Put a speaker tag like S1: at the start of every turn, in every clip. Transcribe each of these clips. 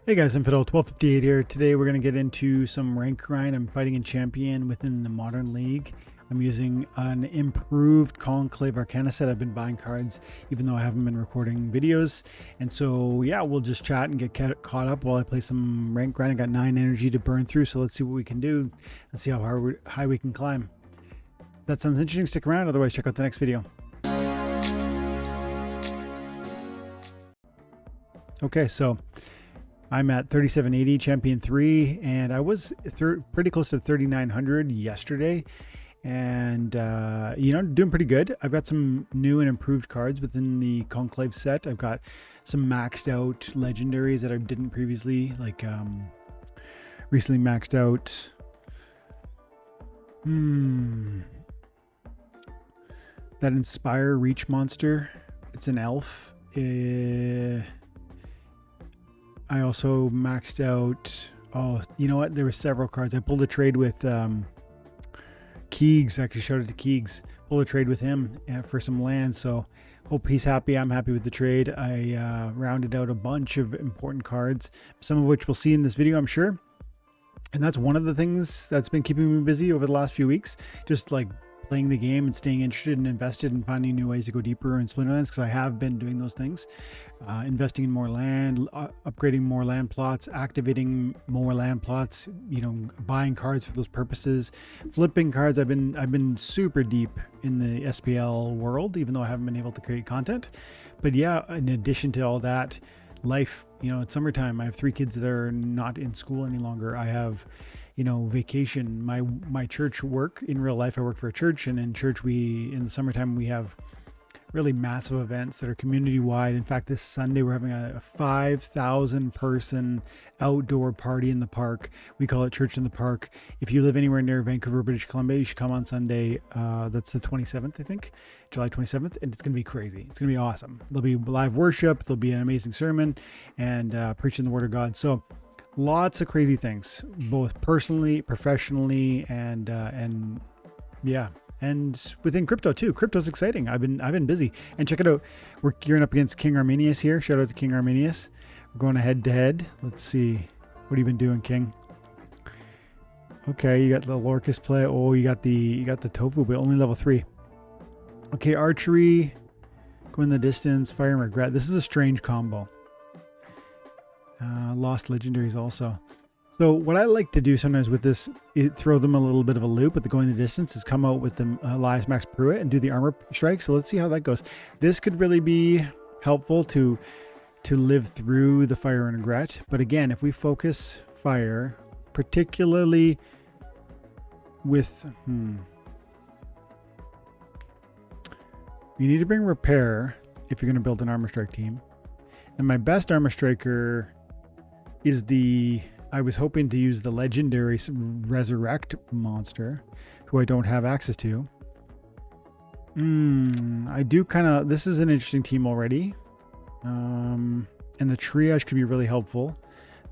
S1: Hey guys, I'm Fiddle 1258 here. Today we're going to get into some rank grind. I'm fighting in champion within the Modern League. I'm using an improved Conclave Arcana set. I've been buying cards even though I haven't been recording videos. And so yeah, we'll just chat and get caught up while I play some rank grind. I got 9 energy to burn through, so let's see what we can do and see how high we can climb. If that sounds interesting, stick around. Otherwise, check out the next video. Okay, so I'm at 3780 champion 3 and I was pretty close to 3900 yesterday, and doing pretty good. I've got some new and improved cards within the Conclave set. I've got some maxed out legendaries that I didn't previously, like recently maxed out that Inspire Reach monster. It's an elf. I also maxed out, you know what? There were several cards. I pulled a trade with Keegs. Actually, shout out to Keegs. Pulled a trade with him for some land. So hope he's happy. I'm happy with the trade. I rounded out a bunch of important cards, some of which we'll see in this video, I'm sure. And that's one of the things that's been keeping me busy over the last few weeks. Just like playing the game and staying interested and invested and finding new ways to go deeper in Splinterlands, because I have been doing those things. Investing in more land, upgrading more land plots, activating more land plots, buying cards for those purposes, flipping cards. I've been super deep in the SPL world, even though I haven't been able to create content. But yeah, in addition to all that, life, it's summertime. I have 3 kids that are not in school any longer. I have vacation, my church work. In real life, I work for a church, and in church, in the summertime, we have really massive events that are community wide. In fact, this Sunday, we're having a 5,000 person outdoor party in the park. We call it Church in the Park. If you live anywhere near Vancouver, British Columbia, you should come on Sunday. That's the 27th, I think, July 27th. And it's going to be crazy. It's going to be awesome. There'll be live worship. There'll be an amazing sermon and preaching the word of God. So lots of crazy things, both personally, professionally, and yeah, and within crypto too. Crypto's exciting. I've been busy. And check it out. We're gearing up against King Arminius here. Shout out to King Arminius. We're going head to head. Let's see. What have you been doing, King? Okay, you got the Lorcus play. Oh, you got the Tofu, but only level 3. Okay, archery. Go in the distance. Fire and regret. This is a strange combo. Lost legendaries also. So what I like to do sometimes with this, throw them a little bit of a loop with the going the distance, is come out with the Elias Max Pruitt and do the armor strike. So let's see how that goes. This could really be helpful to live through the fire and regret. But again, if we focus fire, particularly with you need to bring repair if you're going to build an armor strike team. And my best armor striker is I was hoping to use the legendary Resurrect monster, who I don't have access to. I do this is an interesting team already. And the triage could be really helpful.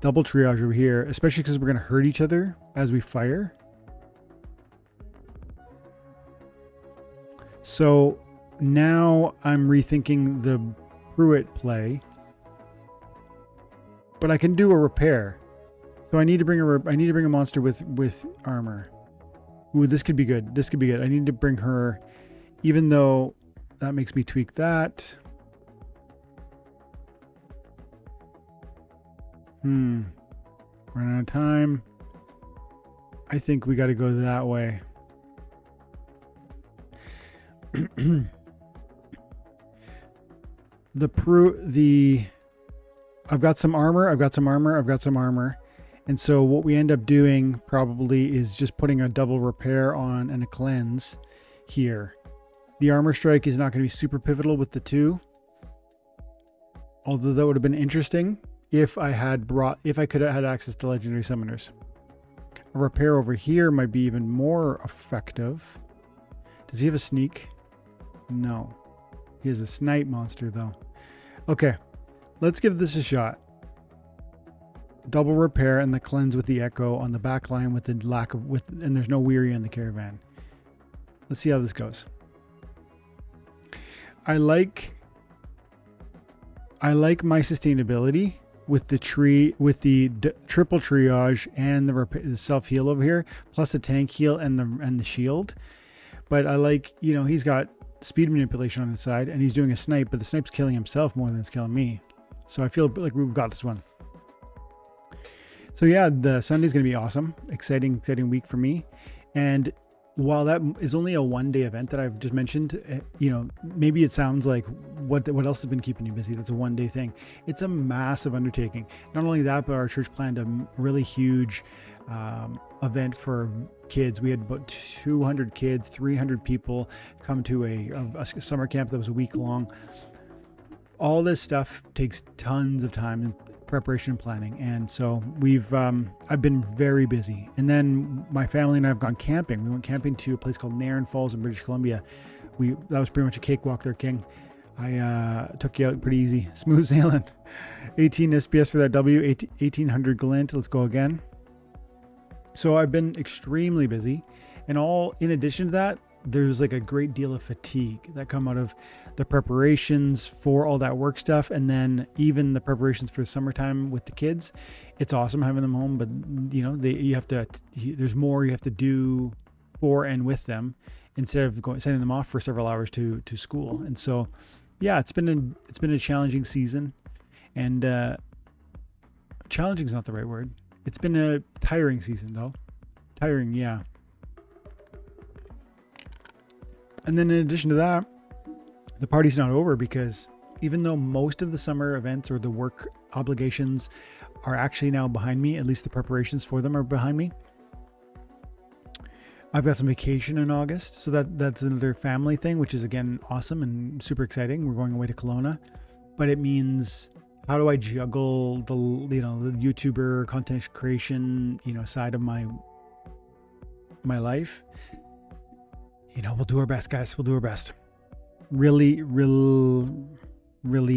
S1: Double triage over here, especially because we're going to hurt each other as we fire. So now I'm rethinking the Pruitt play. But I can do a repair. So I need to bring a monster with armor. Ooh, this could be good. This could be good. I need to bring her, even though that makes me tweak that. Running out of time. I think we got to go that way. I've got some armor. And so what we end up doing probably is just putting a double repair on and a cleanse here. The armor strike is not going to be super pivotal with the 2. Although that would have been interesting if I could have had access to legendary summoners. A repair over here might be even more effective. Does he have a sneak? No. He has a snipe monster though. Okay. Let's give this a shot. Double repair and the cleanse with the echo on the back line with the and there's no weary in the caravan. Let's see how this goes. I like my sustainability with the tree, with the triple triage and the self heal over here, plus the tank heal and the shield. But I like, you know, he's got speed manipulation on his side, and he's doing a snipe, but the snipe's killing himself more than it's killing me. So I feel like we've got this one. So yeah, the Sunday's gonna be awesome, exciting week for me. And while that is only a 1-day event that I've just mentioned, you know, maybe it sounds like what else has been keeping you busy? That's a 1-day thing. It's a massive undertaking. Not only that, but our church planned a really huge event for kids. We had about 200 kids, 300 people come to a summer camp that was a week long. All this stuff takes tons of time and preparation and planning, and so I've been very busy. And then my family and I have gone camping. We went camping to a place called Nairn Falls in British Columbia. That was pretty much a cakewalk there, King. I took you out pretty easy, smooth sailing. 18 SPS for that W, 1800 glint. Let's go again. So I've been extremely busy, and in addition to that, there's like a great deal of fatigue that come out of the preparations for all that work stuff, and then even the preparations for the summertime with the kids. It's awesome having them home, but you know, there's more you have to do for and with them instead of sending them off for several hours to school. And so yeah, it's been a challenging season, and challenging is not the right word. It's been a tiring season though. Tiring, yeah. And then in addition to that, the party's not over, because even though most of the summer events or the work obligations are actually now behind me, at least the preparations for them are behind me, I've got some vacation in August. So that's another family thing, which is again awesome and super exciting. We're going away to Kelowna, but it means, how do I juggle the YouTuber content creation, side of my life? We'll do our best, guys. We'll do our best. Really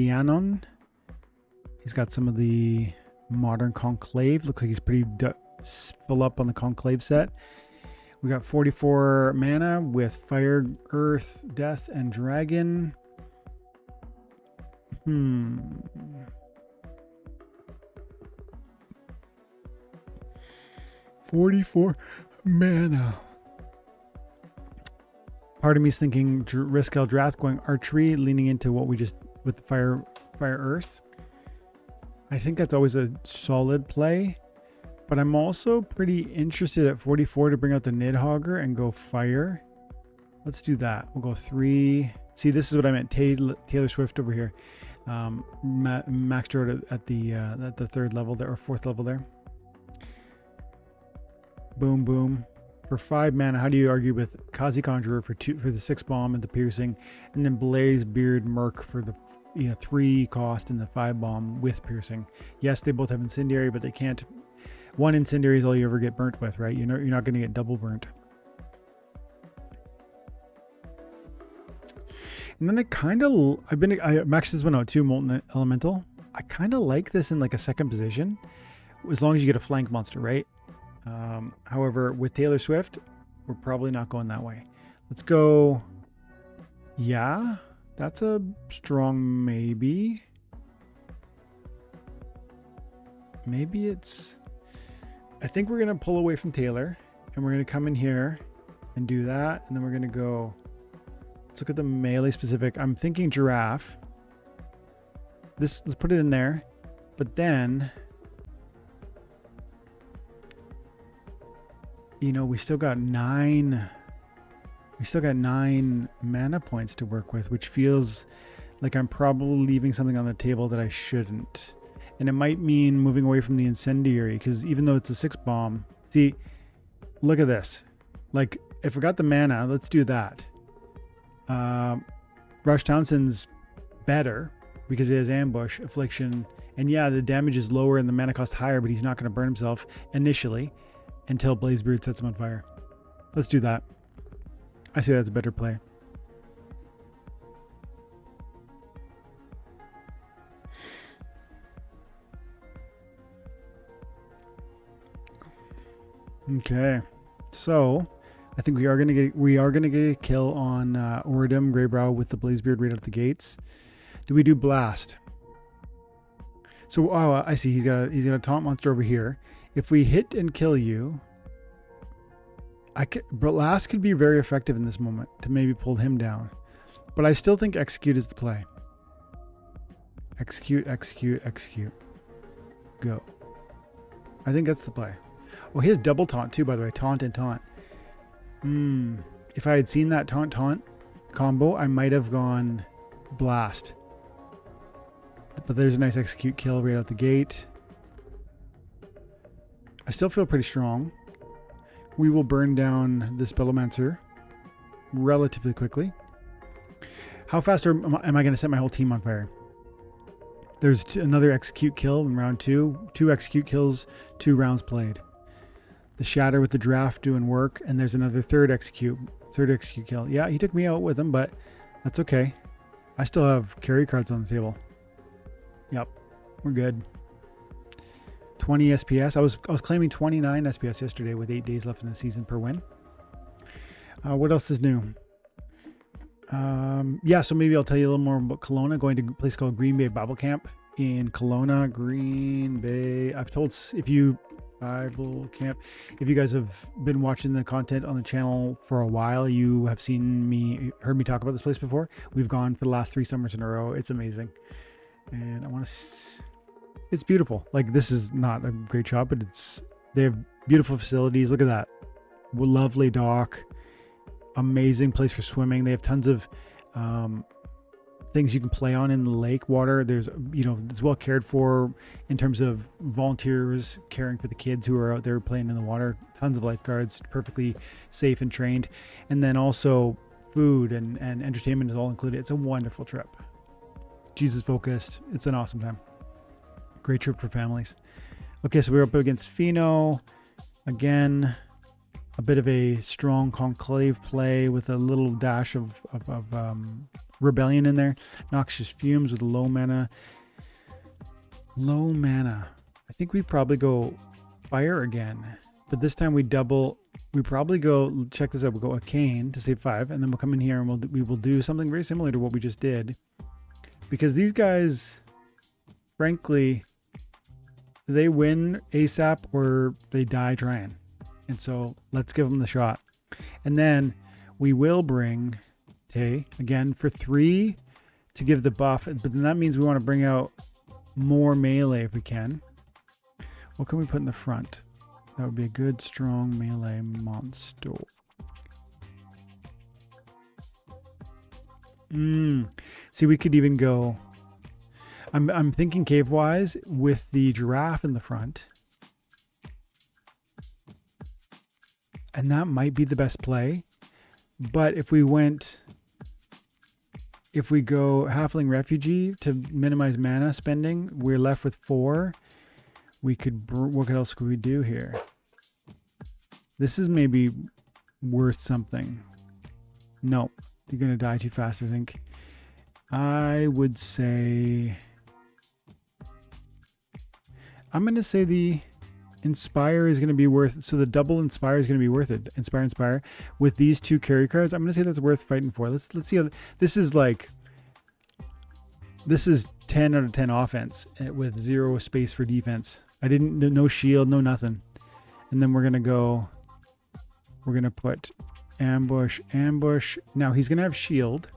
S1: Anon. He's got some of the modern conclave. Looks like he's pretty full up on the conclave set. We got 44 mana with fire, earth, death, and dragon. 44 mana. Part of me is thinking risk Eldrath, going archery, leaning into what we just with the fire earth. I think that's always a solid play, but I'm also pretty interested at 44 to bring out the Nidhogger and go fire. Let's do that. We'll go 3. See, this is what I meant. Taylor Swift over here. Maxed out at the 3rd level there, or 4th level there. Boom, boom. For 5 mana, how do you argue with Kazi Conjurer for the 6 bomb and the piercing, and then Blaze Beard Merc for the 3 cost and the 5 bomb with piercing? Yes, they both have incendiary, but they can't. One incendiary is all you ever get burnt with, right? You're not going to get double burnt. And then I maxed this one out too, Molten Elemental. I kind of like this in like a second position, as long as you get a flank monster, right? However, with Taylor Swift, we're probably not going that way. Let's go. Yeah, that's a strong maybe. Maybe it's... I think we're going to pull away from Taylor, and we're going to come in here and do that. And then we're going to go... Let's look at the melee specific. I'm thinking giraffe. Let's put it in there. But then... we still got 9 mana points to work with, which feels like I'm probably leaving something on the table that I shouldn't. And it might mean moving away from the incendiary, because even though it's a 6 bomb, see, look at this. Like, if I got the mana, let's do that. Rush Townsend's better because he has ambush, affliction, and yeah, the damage is lower and the mana cost higher, but he's not going to burn himself initially until Blazebeard sets him on fire. Let's do that. I say that's a better play. Okay, so I think we are gonna get a kill on Oridum Greybrow with the Blazebeard right out the gates. Do we do blast? So, oh, I see. He's got a taunt monster over here. If we hit and kill you, Blast could be very effective in this moment to maybe pull him down. But I still think execute is the play. Execute, execute, execute. Go. I think that's the play. Oh, he has double taunt too, by the way. Taunt and taunt. If I had seen that taunt combo, I might have gone blast. But there's a nice execute kill right out the gate. I still feel pretty strong. We will burn down this Bellomancer relatively quickly. How fast am I going to set my whole team on fire? There's another execute kill in round 2. 2 execute kills, 2 rounds played. The Shatter with the draft doing work, and there's another third execute kill. Yeah, he took me out with him, but that's okay. I still have carry cards on the table. Yep, we're good. 20 SPS. I was claiming 29 SPS yesterday with 8 days left in the season per win. What else is new? Yeah, so maybe I'll tell you a little more about Kelowna. Going to a place called Green Bay Bible Camp in Kelowna, Green Bay. I've told if you Bible Camp. If you guys have been watching the content on the channel for a while, you have heard me talk about this place before. We've gone for the last 3 summers in a row. It's amazing, and I want to. It's beautiful. Like, this is not a great shop, but they have beautiful facilities. Look at that, lovely dock, amazing place for swimming. They have tons of things you can play on in the lake water. There's, it's well cared for in terms of volunteers caring for the kids who are out there playing in the water. Tons of lifeguards, perfectly safe and trained. And then also food and entertainment is all included. It's a wonderful trip. Jesus focused. It's an awesome time. Great trip for families. Okay, so we're up against Fino. Again, a bit of a strong conclave play with a little dash of rebellion in there. Noxious Fumes with low mana. I think we probably go fire again, but this time we probably go, check this out, we'll go Arcane to save 5, and then we'll come in here and we will do something very similar to what we just did, because these guys, frankly, they win ASAP or they die trying. And so let's give them the shot. And then we will bring Tay again for 3 to give the buff. But then that means we want to bring out more melee if we can. What can we put in the front? That would be a good, strong melee monster. See, we could even go... I'm thinking cave-wise with the giraffe in the front. And that might be the best play. But if we go Halfling Refugee to minimize mana spending, we're left with 4. What else could we do here? This is maybe worth something. No, you're going to die too fast, I think. I would say... I'm going to say the Inspire is going to be worth, so the double Inspire is going to be worth it. Inspire. With these 2 carry cards, I'm going to say that's worth fighting for. Let's see how, this is 10 out of 10 offense with 0 space for defense. No shield, no nothing. And then we're going to put ambush. Now he's going to have shield.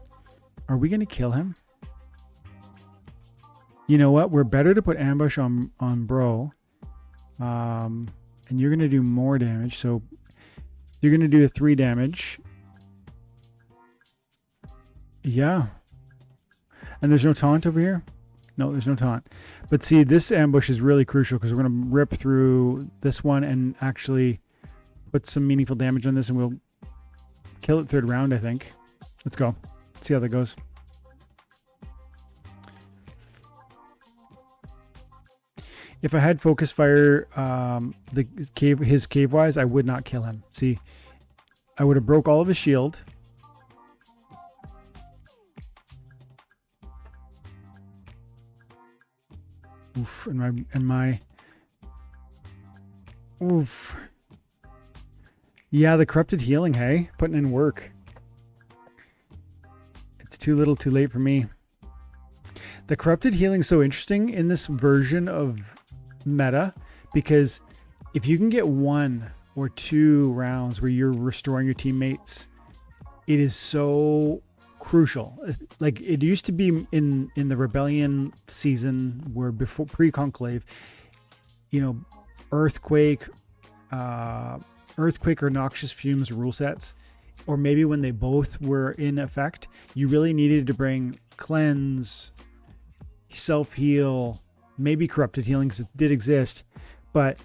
S1: Are we going to kill him? You know what? We're better to put ambush on bro. And you're going to do more damage. So you're going to do a 3 damage. Yeah. And there's no taunt over here? No, there's no taunt. But see, this ambush is really crucial because we're going to rip through this one and actually put some meaningful damage on this, and we'll kill it 3rd round, I think. Let's go. See how that goes. If I had focus fire, his cave wise, I would not kill him. See, I would have broke all of his shield. Oof, oof. Yeah, the corrupted healing, hey, putting in work. It's too little, too late for me. The corrupted healing is so interesting in this version of meta, because if you can get 1 or 2 rounds where you're restoring your teammates, it is so crucial. Like it used to be in the Rebellion season, where before pre-conclave, you know, earthquake or noxious fumes rule sets, or maybe when they both were in effect, you really needed to bring cleanse, self-heal, maybe corrupted healing, because it did exist, but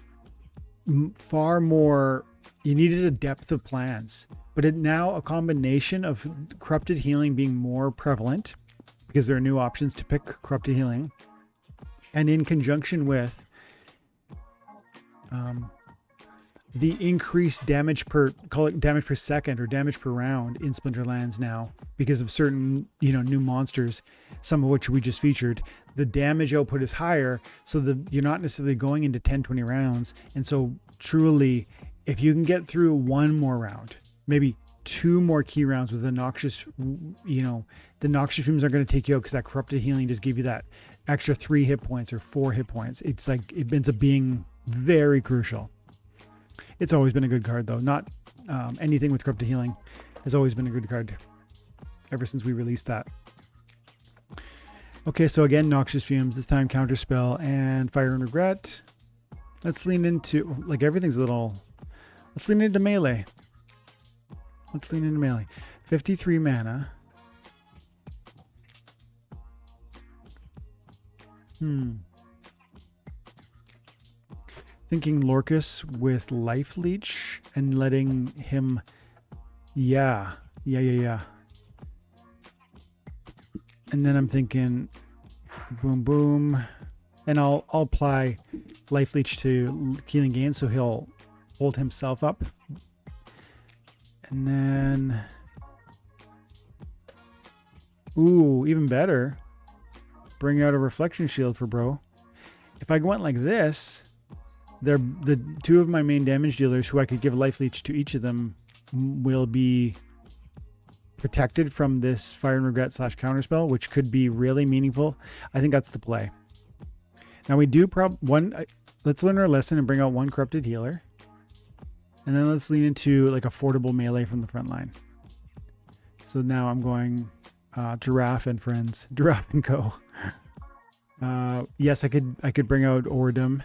S1: far more, you needed a depth of plans. But now a combination of corrupted healing being more prevalent, because there are new options to pick corrupted healing, and in conjunction with the increased damage per, call it damage per second or damage per round in Splinterlands now, because of certain, new monsters, some of which we just featured, the damage output is higher. So you're not necessarily going into 10, 20 rounds. And so truly, if you can get through 1 more round, maybe 2 more key rounds with the noxious, the noxious fumes are going to take you out, because that corrupted healing just give you that extra 3 hit points or 4 hit points. It's like, it ends up being very crucial. It's always been a good card, though. Not anything with corrupted healing has always been a good card ever since we released that. Okay, so again, Noxious Fumes, this time Counterspell and Fire and Regret. Let's lean into, like, everything's a little, let's lean into melee. 53 mana. Thinking Lorcus with Life Leech and letting him, yeah. And then I'm thinking boom, boom. And I'll apply Life Leech to Healing Gain, so he'll hold himself up. And then, ooh, even better. Bring out a Reflection Shield for bro. If I went like this, they're the 2 of my main damage dealers, who I could give Life Leech to each of them, will be protected from this Fire and Regret / Counterspell, which could be really meaningful. I think that's the play. Now we do let's learn our lesson and bring out 1 corrupted healer. And then let's lean into like affordable melee from the front line. So now I'm going Giraffe and friends, Giraffe and Co. Yes, I could bring out Ordum.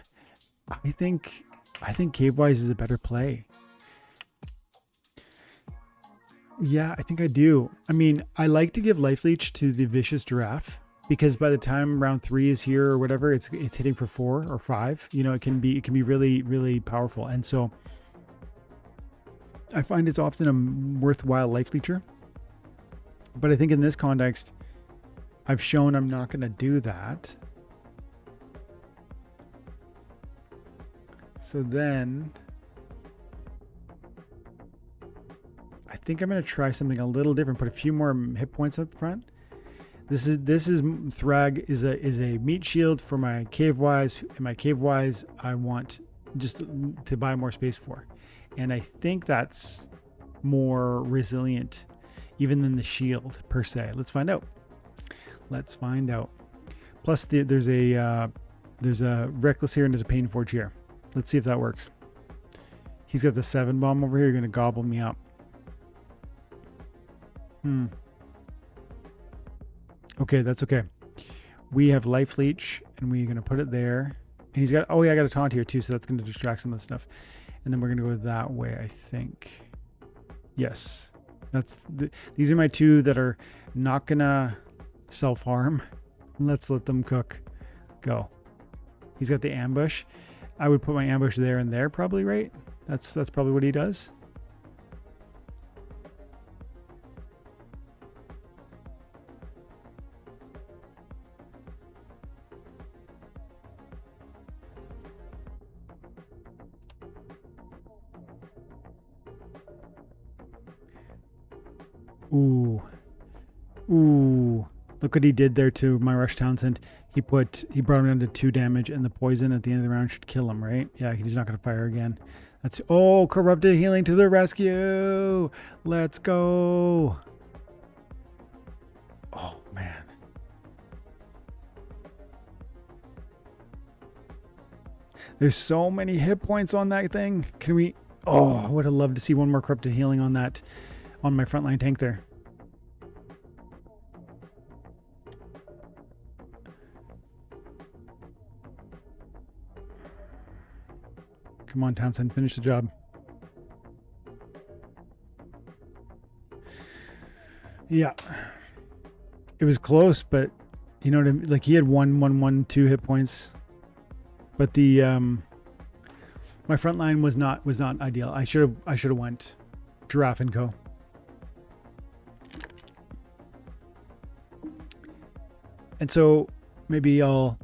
S1: I think Cavewise is a better play. Yeah, I think I do. I mean, I like to give Life Leech to the Vicious Giraffe, because by the time round 3 is here or whatever, it's hitting for 4 or 5. It can be really, really powerful. And so I find it's often a worthwhile Life Leecher. But I think in this context, I've shown I'm not going to do that. So then I think I'm going to try something a little different, put a few more hit points up front. This is Thrag is a meat shield for my Cavewise, and my Cavewise I want just to buy more space for. And I think that's more resilient even than the shield per se. Let's find out. Plus there's a Reckless here and there's a Pain Forge here. Let's see if that works. He's got the 7 bomb over here. You're going to gobble me up. Okay, that's okay. We have Life Leech, and we're going to put it there. And he's got, I got a taunt here too, so that's going to distract some of the stuff. And then we're going to go that way, I think. Yes. These are my 2 that are not going to self-harm. Let's let them cook. Go. He's got the ambush. I would put my ambush there and there, probably, right? That's probably what he does. Ooh. Look what he did there to my Rush Townsend. He brought him down to 2 damage, and the poison at the end of the round should kill him, right? Yeah, he's not going to fire again. Corrupted healing to the rescue. Let's go. Oh, man. There's so many hit points on that thing. Can we... Oh, I would have loved to see one more corrupted healing on that, on my frontline tank there. Come on, Townsend, finish the job. Yeah. It was close, but you know what I mean? Like he had 2 hit points. But the my front line was not ideal. I should have went Giraffe and Co. And so maybe I'll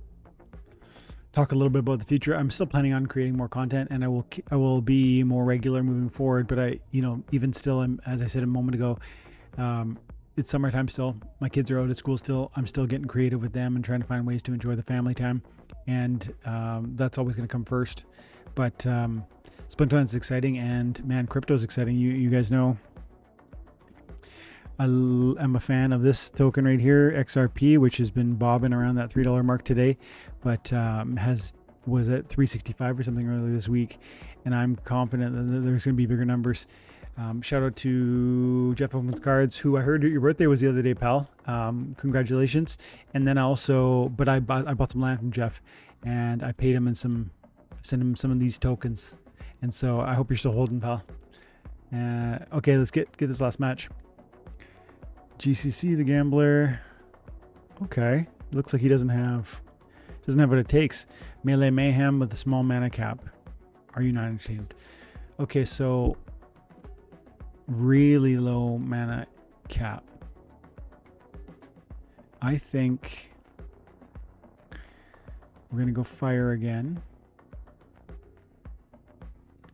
S1: talk a little bit about the future. I'm still planning on creating more content, and I will be more regular moving forward. But even still, as I said a moment ago, it's summertime still. My kids are out of school still. I'm still getting creative with them and trying to find ways to enjoy the family time. And that's always going to come first. But Splinterlands is exciting, and man, crypto is exciting. You guys know I am a fan of this token right here, XRP, which has been bobbing around that $3 mark today, but was at 365 or something earlier this week, and I'm confident that there's going to be bigger numbers. Shout out to Jeff Opens Cards, who I heard your birthday was the other day, pal. Congratulations. And then I bought some land from Jeff, and I paid him sent him some of these tokens. And so I hope you're still holding, pal. Okay, let's get this last match. GCC, the gambler. Okay, looks like he doesn't have what it takes. Melee Mayhem with a small mana cap. Are you not entertained? Okay, so really low mana cap. I think we're gonna go fire again.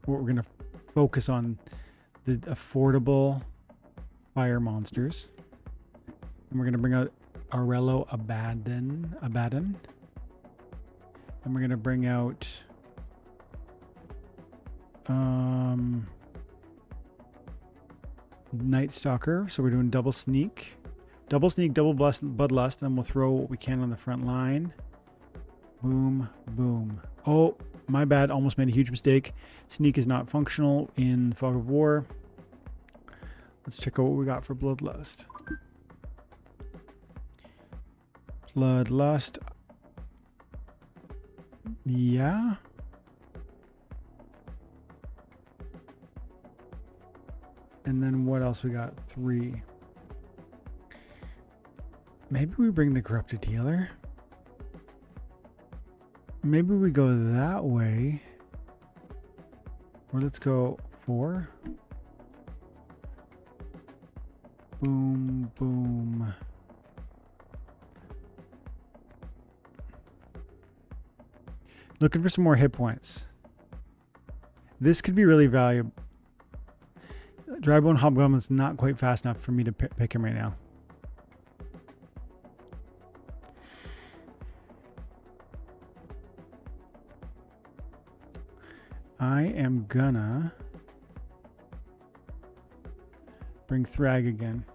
S1: We're gonna focus on the affordable fire monsters. And we're going to bring out Aurelio Abaddon. And we're going to bring out Night Stalker. So we're doing double sneak, double bloodlust, and then we'll throw what we can on the front line. Boom, boom. Oh, my bad. Almost made a huge mistake. Sneak is not functional in Fog of War. Let's check out what we got for bloodlust. Bloodlust. Yeah. And then what else we got? 3. Maybe we bring the corrupted healer. Maybe we go that way. Or let's go 4. Boom, boom. Looking for some more hit points. This could be really valuable. Drybone Hobgoblin's not quite fast enough for me to pick him right now. I am gonna bring Thrag again.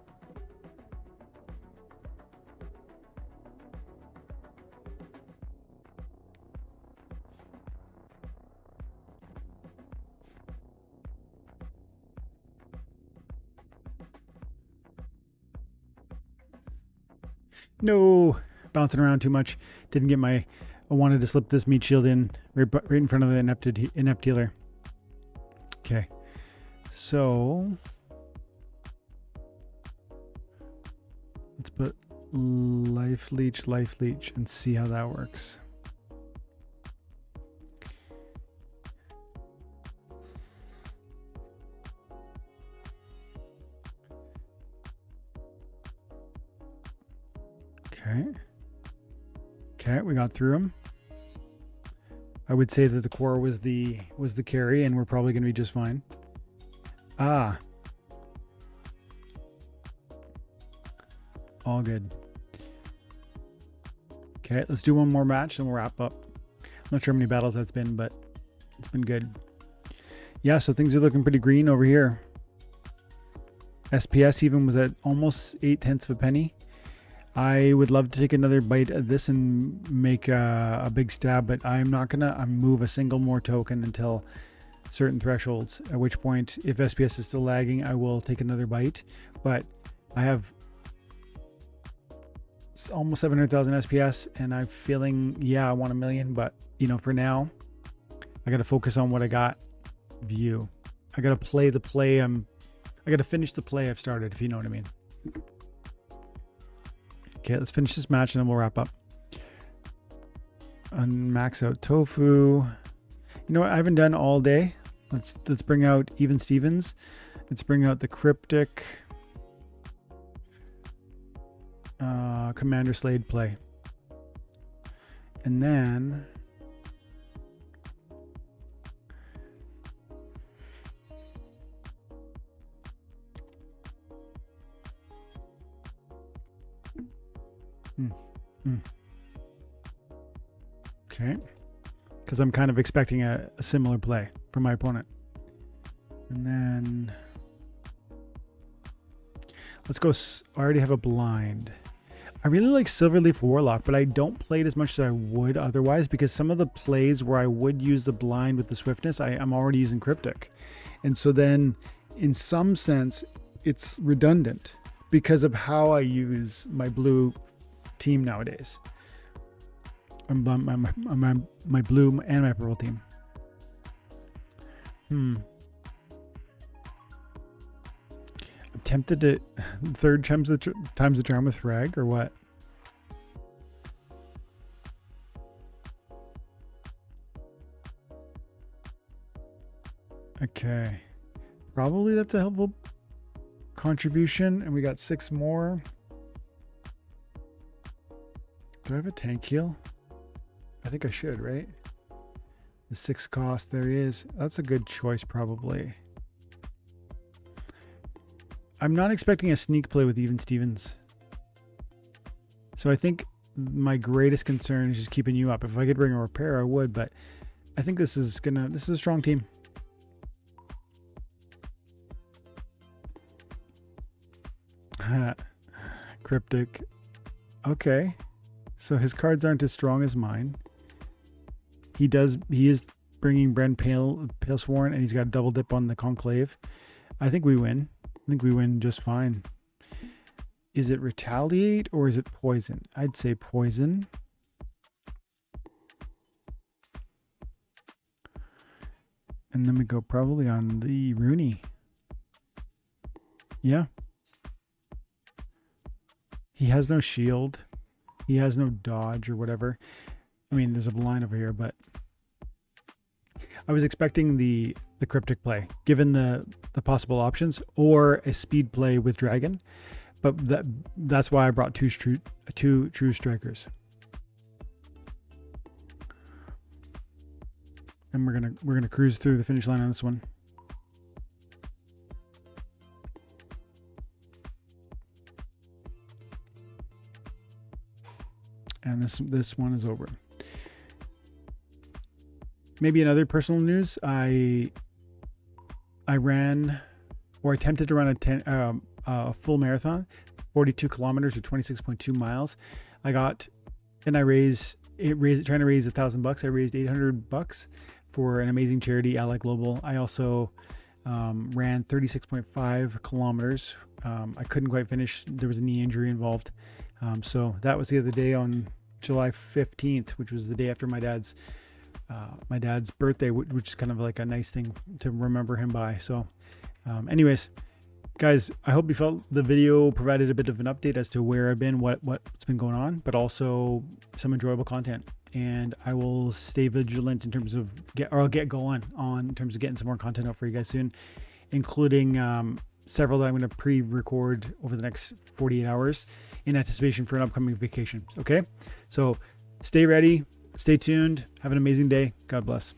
S1: No, bouncing around too much. Didn't get I wanted to slip this meat shield in right in front of the inept healer. Okay, so let's put life leech, and see how that works. Okay, we got through him. I would say that the core was the carry, and we're probably going to be just fine. Ah. All good. Okay, let's do one more match, and we'll wrap up. I'm not sure how many battles that's been, but it's been good. Yeah, so things are looking pretty green over here. SPS even was at almost 0.8 of a penny. I would love to take another bite at this and make a big stab, but I'm not gonna move a single more token until certain thresholds, at which point, if SPS is still lagging, I will take another bite. But I have almost 700,000 SPS, and I'm feeling, yeah, I want 1 million, but you know, for now, I gotta focus on what I got. View. I gotta play the play. I gotta finish the play I've started, if you know what I mean. Okay, let's finish this match and then we'll wrap up. Unmax out Tofu. You know what I haven't done all day? Let's bring out Even Stevens. Let's bring out the Cryptic Commander Slade play. And then okay, because I'm kind of expecting a similar play from my opponent. And then let's go. I already have a blind. I really like Silverleaf Warlock, but I don't play it as much as I would otherwise, because some of the plays where I would use the blind with the swiftness, I'm already using Cryptic. And so then in some sense, it's redundant because of how I use my blue team nowadays. My blue and my purple team. I'm tempted to third times the charm with Rag or what? Okay, probably that's a helpful contribution, and we got 6 more. Do I have a tank heal? I think I should, right? The 6 cost, there he is. That's a good choice, probably. I'm not expecting a sneak play with Even Stevens. So I think my greatest concern is just keeping you up. If I could bring a repair, I would, but I think this is a strong team. Cryptic. Okay. So his cards aren't as strong as mine. He is bringing Bren Palesworn, and he's got a double dip on the Conclave. I think we win. I think we win just fine. Is it Retaliate or is it Poison? I'd say Poison. And then we go probably on the Rooney. Yeah. He has no shield. He has no dodge or whatever. I mean, there's a blind over here, but I was expecting the Cryptic play, given the possible options, or a speed play with Dragon. But that's why I brought two true strikers. And we're gonna cruise through the finish line on this one. And this one is over. Maybe in other personal news, I ran, or attempted to run a full marathon, 42 kilometers or 26.2 miles. I got, and I trying to raise $1,000. I raised $800 for an amazing charity, Ally Global. I also ran 36.5 kilometers. I couldn't quite finish. There was a knee injury involved. So that was the other day on July 15th, which was the day after my dad's birthday, which is kind of like a nice thing to remember him by. So anyways, guys, I hope you felt the video provided a bit of an update as to where I've been, what's been going on, but also some enjoyable content. And I will stay vigilant in terms of I'll get going on in terms of getting some more content out for you guys soon, including several that I'm going to pre-record over the next 48 hours in anticipation for an upcoming vacation. Okay, so stay ready, stay tuned, have an amazing day. God bless.